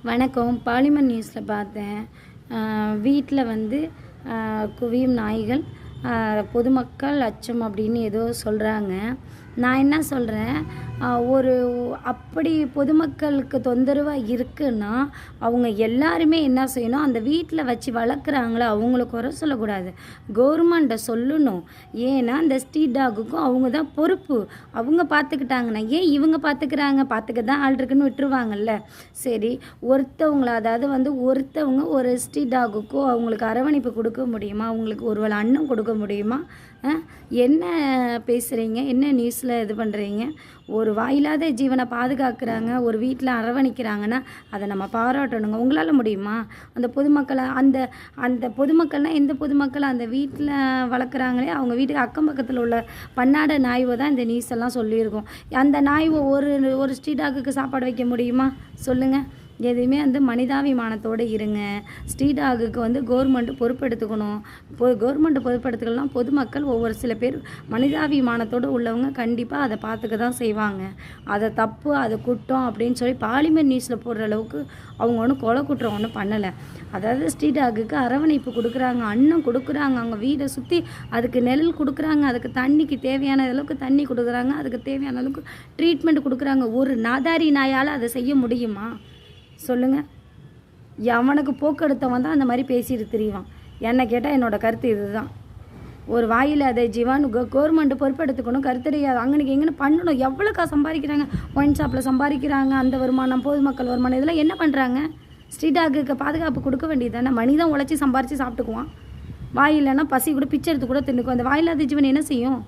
வணக்கம். பாலிமர் நியூஸில் பார்த்தேன். வீட்டில் வந்து குவியும் நாய்கள், பொதுமக்கள் அச்சம் அப்படின்னு ஏதோ சொல்கிறாங்க. நான் என்ன சொல்கிறேன், ஒரு அப்படி பொதுமக்களுக்கு தொந்தரவாக இருக்குன்னா அவங்க எல்லாருமே என்ன செய்யணும், அந்த வீட்டில் வச்சு வளர்க்குறாங்களோ அவங்கள குறை சொல்லக்கூடாது, கவர்மெண்ட்டை சொல்லணும். ஏன்னா அந்த ஸ்ட்ரீட் டாகுக்கும் அவங்க தான் பொறுப்பு. அவங்க பார்த்துக்கிட்டாங்கன்னா ஏன் இவங்க பார்த்துக்க தான் ஆள் இருக்குன்னு விட்டுருவாங்கல்ல. சரி, ஒருத்தவங்க ஒரு ஸ்ட்ரீட் டாகுக்கோ அவங்களுக்கு அரவணைப்பு கொடுக்க முடியுமா? அவங்களுக்கு ஒரு வேளை அன்னம் கொடுக்க முடியுமா? என்ன பேசுகிறீங்க? என்ன நியூஸில் இது பண்ணுறீங்க? ஒரு வாயில்லாத ஜீவனை பாதுகாக்கிறாங்க, ஒரு வீட்டில் அரவணைக்கிறாங்கன்னா அதை நம்ம பாராட்டணுங்க. உங்களால் முடியுமா? அந்த பொதுமக்களை அந்த பொதுமக்கள்னால் எந்த பொதுமக்களை அந்த வீட்டில் வளர்க்குறாங்களே அவங்க வீட்டுக்கு அக்கம் பக்கத்தில் உள்ள பன்னாட நாய்வை தான் இந்த நியூஸ் எல்லாம் சொல்லியிருக்கோம். அந்த நாய்வை ஒரு ஸ்ட்ரீட் டாகுக்கு சாப்பாடு வைக்க முடியுமா? சொல்லுங்கள். எதுவுமே மனிதாபிமானத்தோடு இருங்க. ஸ்ட்ரீட் டாகுக்கு கவர்மெண்ட்டு பொறுப்பெடுத்துக்கணும். கவர்மெண்ட்டு பொறுப்பெடுத்துக்கலாம். பொதுமக்கள் சில பேர் மனிதாபிமானத்தோடு உள்ளவங்க கண்டிப்பாக அதை பார்த்துக்க தான் செய்வாங்க. அதை தப்பு, அது குற்றம் அப்படின்னு சொல்லி பாலிமர் நியூஸில் போடுற அளவுக்கு அவங்க ஒன்றும் கொலை குற்றம் ஒன்றும் பண்ணலை. அதாவது ஸ்ட்ரீட் டாகுக்கு அரவணைப்பு கொடுக்குறாங்க, அன்னம் கொடுக்குறாங்க, அவங்க வீடை சுற்றி அதுக்கு நிழல் கொடுக்குறாங்க, அதுக்கு தண்ணிக்கு தேவையான அளவுக்கு தண்ணி கொடுக்குறாங்க, அதுக்கு தேவையான அளவுக்கு ட்ரீட்மெண்ட் கொடுக்குறாங்க. ஒரு நாதாரி நாயால் அதை செய்ய முடியுமா? சொல்லுங்கள். எவனுக்கு போக்கெடுத்தவன் தான் அந்த மாதிரி பேசிட்டு திரிவான். என்னை கேட்டால் என்னோடய கருத்து இதுதான். ஒரு வாயில் அதை ஜீவான் கவர்மெண்ட்டு பொறுப்பெடுத்துக்கணும். கருத்தறியாது அங்கனுக்கு எங்கன்னு பண்ணணும். எவ்வளோக்கா சம்பாதிக்கிறாங்க? ஒயின் ஷாப்பில் சம்பாதிக்கிறாங்க. அந்த வருமானம், பொதுமக்கள் வருமானம், இதெல்லாம் என்ன பண்ணுறாங்க? ஸ்ட்ரீட் டாகுக்கு பாதுகாப்பு கொடுக்க வேண்டியது தானே. மனிதன் உழைச்சி சம்பாரித்து சாப்பிட்டுக்குவான். வாயில்லைன்னா பசி கூட பிச்சை எடுத்து கூட தின்னுக்கும். அந்த வாயில்லாத ஜீவன் என்ன செய்யும்?